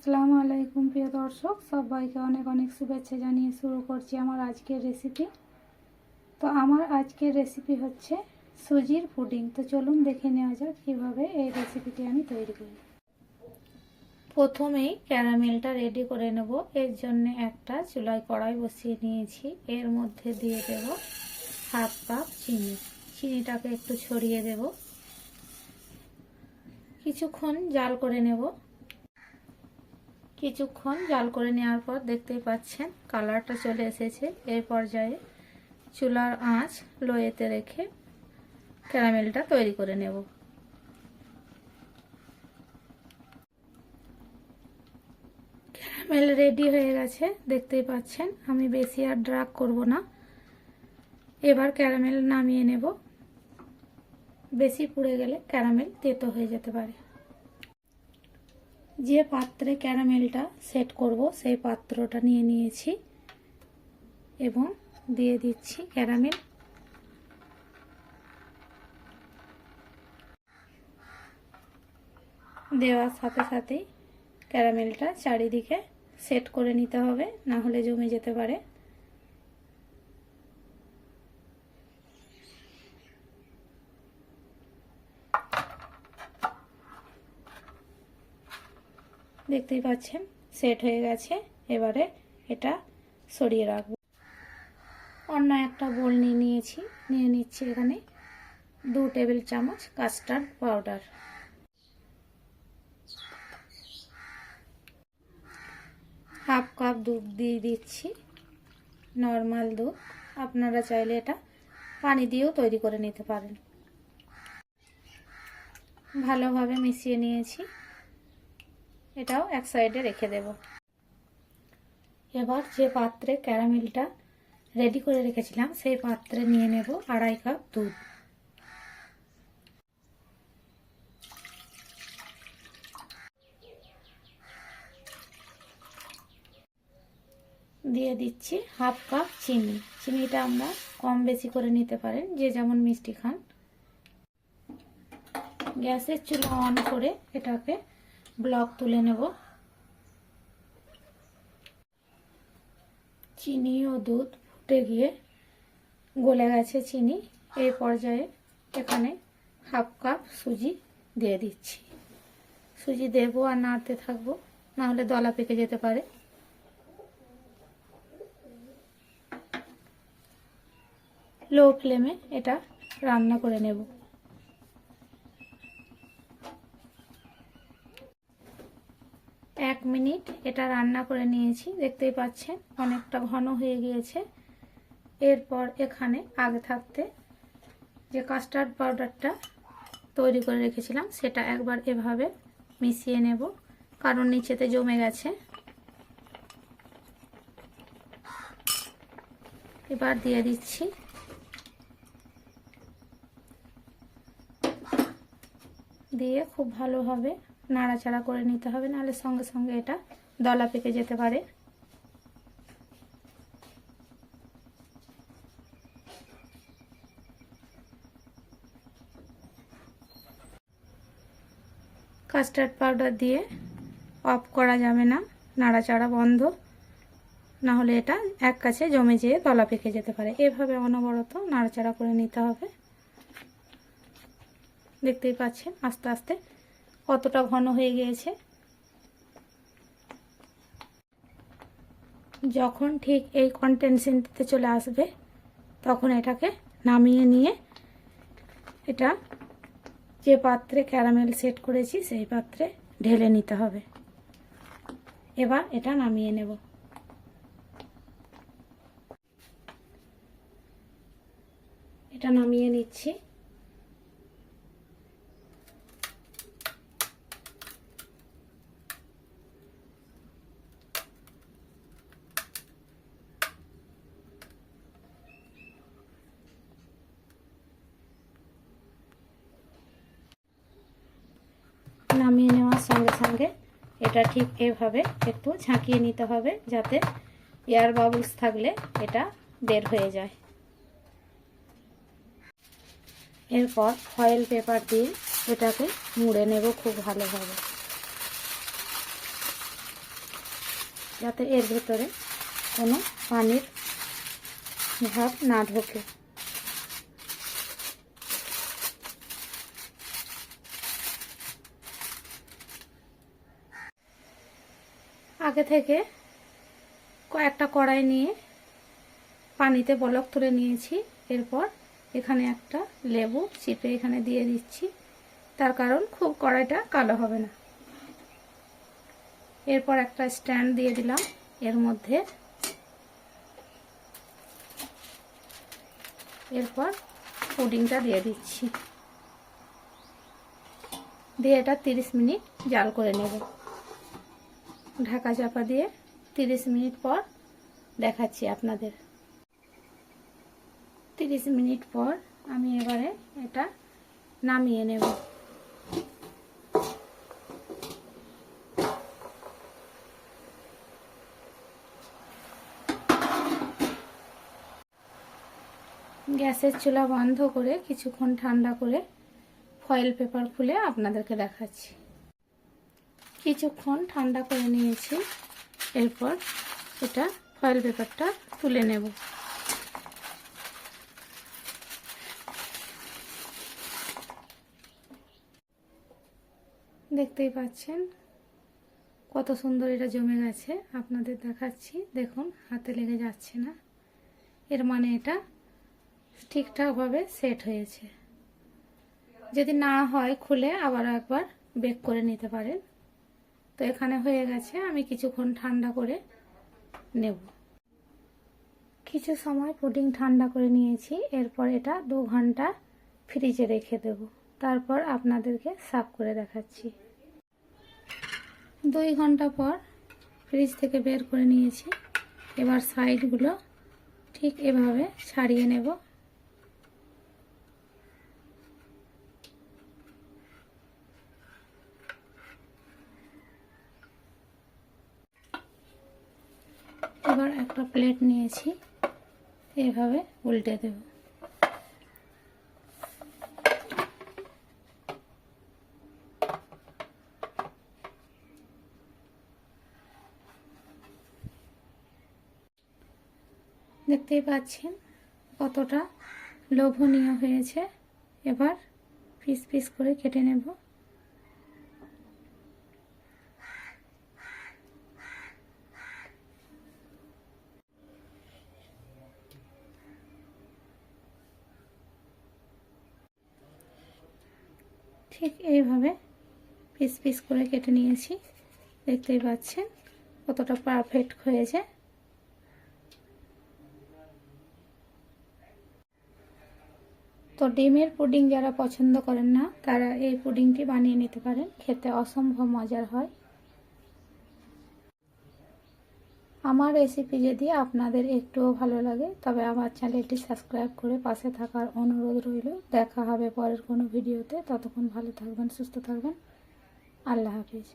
আসসালামু আলাইকুম প্রিয় দর্শক, সবাইকে অনেক অনেক শুভেচ্ছা জানিয়ে শুরু করছি আমার আজকের রেসিপি। তো আমার আজকের রেসিপি হচ্ছে সুজির পুডিং। তো চলুন দেখে নেওয়া যাক কীভাবে এই রেসিপিটি আমি তৈরি করি। প্রথমেই ক্যারামেলটা রেডি করে নেব। এর জন্য একটা চুলায় কড়াই বসিয়ে নিয়েছি। এর মধ্যে দিয়ে দেব হাফ কাপ চিনি। চিনিটাকে একটু ছড়িয়ে দেব, কিছুক্ষণ জাল করে নেব। কিছুক্ষণ জাল করে নেওয়ার পর দেখতেই পাচ্ছেন কালারটা চলে এসেছে। এই পর্যায়ে চুলার আঁচ লোয়েতে রেখে ক্যারামেলটা তৈরি করে নেব। ক্যারামেল রেডি হয়ে গেছে, দেখতেই পাচ্ছেন। আমি বেশি আর ড্রাগ করব না। এবার ক্যারামেল নামিয়ে নেব। বেশি পুড়ে গেলে ক্যারামেল তেতো হয়ে যেতে পারে। যে পাত্রে ক্যারামেলটা সেট করব সেই পাত্রটা নিয়ে নিয়েছি এবং দিয়ে দিচ্ছি ক্যারামেল। দেওয়ার সাথে সাথেই ক্যারামেলটা চারিদিকে সেট করে নিতে হবে, না হলে জমে যেতে পারে। দেখতেই পাচ্ছেন সেট হয়ে গেছে। এবারে এটা সরিয়ে রাখবো। অন্য একটা বোল নিয়ে নিয়েছি। নিয়ে নিচ্ছি এখানে 2 টেবিল চামচ কাস্টার্ড পাউডার, হাফ কাপ দুধ দিয়ে দিচ্ছি, নর্মাল দুধ। আপনারা চাইলে এটা পানি দিয়েও তৈরি করে নিতে পারেন। ভালোভাবে মিশিয়ে নিয়েছি। এটাও এক সাইডে রেখে দেব। এবার যে পাত্রে ক্যারামেলটা রেডি করে রেখেছিলাম সেই পাত্রে নিয়ে নেব 2.5 কাপ দুধ। দিয়ে দিচ্ছি হাফ কাপ চিনি। চিনিটা আমরা কম বেশি করে নিতে পারেন, যে যেমন মিষ্টি খান। গ্যাসের চুলা অন করে এটাকে ব্লক তুলে নেব। চিনি ও দুধ ফুটে গিয়ে গলে গেছে চিনি। এই পর্যায়ে এখানে হাফ কাপ সুজি দিয়ে দিচ্ছি। সুজি দেবো আর নাড়তে থাকবো, না হলে দলা পেকে যেতে পারে। লো ফ্লেমে এটা রান্না করে নেব। এক মিনিট এটা রান্না করে নিয়েছি। দেখতেই পাচ্ছেন অনেকটা ঘন হয়ে গিয়েছে। এরপর এখানে আগে থাকতে যে কাস্টার্ড পাউডারটা তৈরি করে রেখেছিলাম সেটা একবার এভাবে মিশিয়ে নেব, কারণ নিচেতে জমে গেছে। এবার দিয়ে দিচ্ছি। দিয়ে খুব ভালোভাবে নাড়াচাড়া করে নিতে হবে, নাহলে সঙ্গে সঙ্গে এটা দলা পেকে যেতে পারে। কাস্টার্ড পাউডার দিয়ে অফ করা যাবে না, নাড়াচাড়া বন্ধ, না হলে এটা এক কাছে জমে যেয়ে দলা পেকে যেতে পারে। এভাবে অনবরত নাড়াচাড়া করে নিতে হবে। দেখতেই পাচ্ছেন আস্তে আস্তে কতটা ঘন হয়ে গিয়েছে। যখন ঠিক এই কনসিস্টেন্সিতে চলে আসবে তখন এটাকে নামিয়ে নিয়ে এটা যে পাত্রে ক্যারামেল সেট করেছি সেই পাত্রে ঢেলে নিতে হবে। এবার এটা নামিয়ে নেব। এটা নামিয়ে নিচ্ছি। নামিয়ে নেওয়ার সঙ্গে সঙ্গে এটা ঠিক এভাবে একটু ঝাঁকিয়ে নিতে হবে, যাতে এয়ার বাবলস থাকলে এটা বের হয়ে যায়। এরপর ফয়েল পেপার দিয়ে এটাকে মুড়ে নেব খুব ভালোভাবে। যাতে এর ভেতরে কোনো পানির ভাব না ঢোকে। আগে থেকে কয়েকটা কড়াই নিয়ে পানিতে বলক তুলে নিয়েছি। এরপর এখানে একটা লেবু চিপে এখানে দিয়ে দিচ্ছি, তার কারণ খুব কড়াইটা কালো হবে না। এরপর একটা স্ট্যান্ড দিয়ে দিলাম, এর মধ্যে এরপর পুডিংটা দিয়ে দিচ্ছি, দিয়ে এটা 30 মিনিট জাল করে নেব। ঢাকা চাপা দিয়ে 30 মিনিট পর দেখাচ্ছি আপনাদের। 30 মিনিট পর আমি এবারে এটা নামিয়ে নেব। গ্যাসের চুলা বন্ধ করে কিছুক্ষণ ঠান্ডা করে ফয়েল পেপার খুলে আপনাদেরকে দেখাচ্ছি। কিছুক্ষণ ঠান্ডা করে নিয়েছি, এরপর এটা ফয়েল পেপারটা তুলে নেব। দেখতেই পাচ্ছেন কত সুন্দর এটা জমে গেছে। আপনাদের দেখাচ্ছি, দেখুন হাতে লেগে যাচ্ছে না, এর মানে এটা ঠিকঠাকভাবে সেট হয়েছে। যদি না হয় খুলে আবার একবার বেক করে নিতে পারেন। তো এখানে হয়ে গেছে, আমি কিছুক্ষণ ঠান্ডা করে নেব। কিছু সময় পুডিং ঠান্ডা করে নিয়েছি, এরপর এটা 2 ঘন্টা ফ্রিজে রেখে দেব। তারপর আপনাদেরকে সার্ভ করে দেখাচ্ছি। 2 ঘন্টা পর ফ্রিজ থেকে বের করে নিয়েছি। এবার সাইডগুলো ঠিক এভাবে ছাড়িয়ে নেব। এবার একটা প্লেট নিয়েছি, এভাবে উল্টে দেব। দেখতেই পাচ্ছেন কতটা লোভনীয় হয়েছে। এবার পিস পিস করে কেটে নেব। ঠিক এইভাবে পিস পিস করে কেটে নিয়েছি। দেখতেই পাচ্ছেন কতটা পারফেক্ট হয়েছে। তো ডিমের পুডিং যারা পছন্দ করেন না, তারা এই পুডিংটি বানিয়ে নিতে পারেন, খেতে অসম্ভব মজার হয়। আমার রেসিপি যদি আপনাদের একটুও ভালো লাগে, তবে আমার চ্যানেলটি সাবস্ক্রাইব করে পাশে থাকার অনুরোধ রইল। দেখা হবে পরের কোনো ভিডিওতে। ততক্ষণ ভালো থাকবেন, সুস্থ থাকবেন। আল্লাহ হাফিজ।